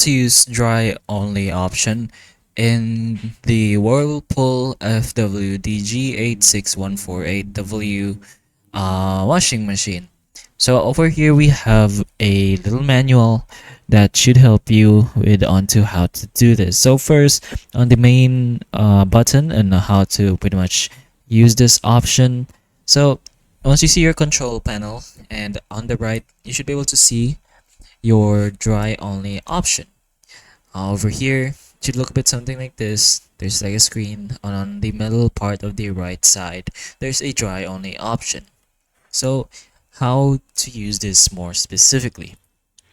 to use dry only option in the Whirlpool FWDG86148W washing machine. So over here we have a little manual that should help you with onto how to do this. So first, on the main button and how to pretty much use this option. So once you see your control panel, and on the right you should be able to see your dry only option. Over here, it should look a bit something like this. There's like a screen, and on the middle part of the right side, there's a dry only option. So how to use this more specifically?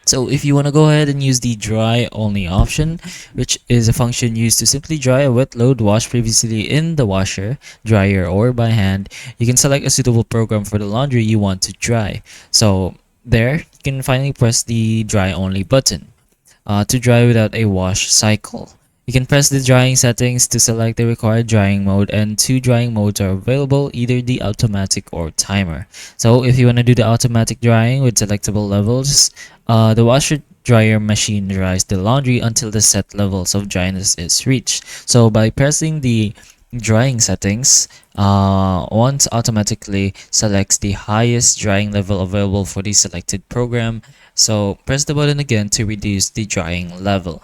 So if you want to go ahead and use the dry only option, which is a function used to simply dry a wet load washed previously in the washer, dryer, or by hand, you can select a suitable program for the laundry you want to dry. So there, you can finally press the dry only button to dry without a wash cycle. You can press the drying settings to select the required drying mode, and two drying modes are available, either the automatic or timer. So if you want to do the automatic drying with selectable levels, the washer dryer machine dries the laundry until the set levels of dryness is reached. So by pressing the drying settings, once automatically selects the highest drying level available for the selected program. So press the button again to reduce the drying level.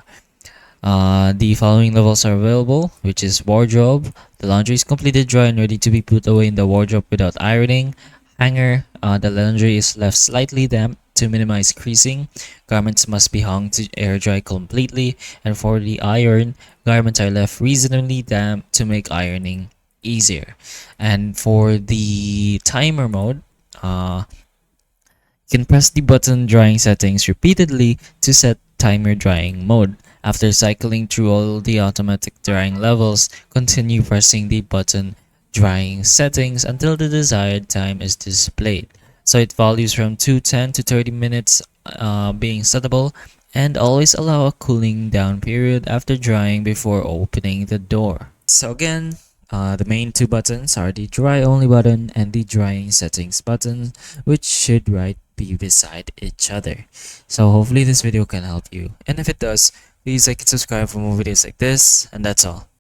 The following levels are available, which is wardrobe. The laundry is completely dry and ready to be put away in the wardrobe without ironing. Hanger. The laundry is left slightly damp to minimize creasing. Garments must be hung to air dry completely. And for the iron, garments are left reasonably damp to make ironing easier. And for the timer mode, you can press the button drying settings repeatedly to set timer drying mode. After cycling through all the automatic drying levels, continue pressing the button drying settings until the desired time is displayed. So it values from 210 to 30 minutes being settable, and always allow a cooling down period after drying before opening the door. So again, the main two buttons are the dry only button and the drying settings button, which should right be beside each other. So hopefully this video can help you, and if it does, please like and subscribe for more videos like this, and that's all.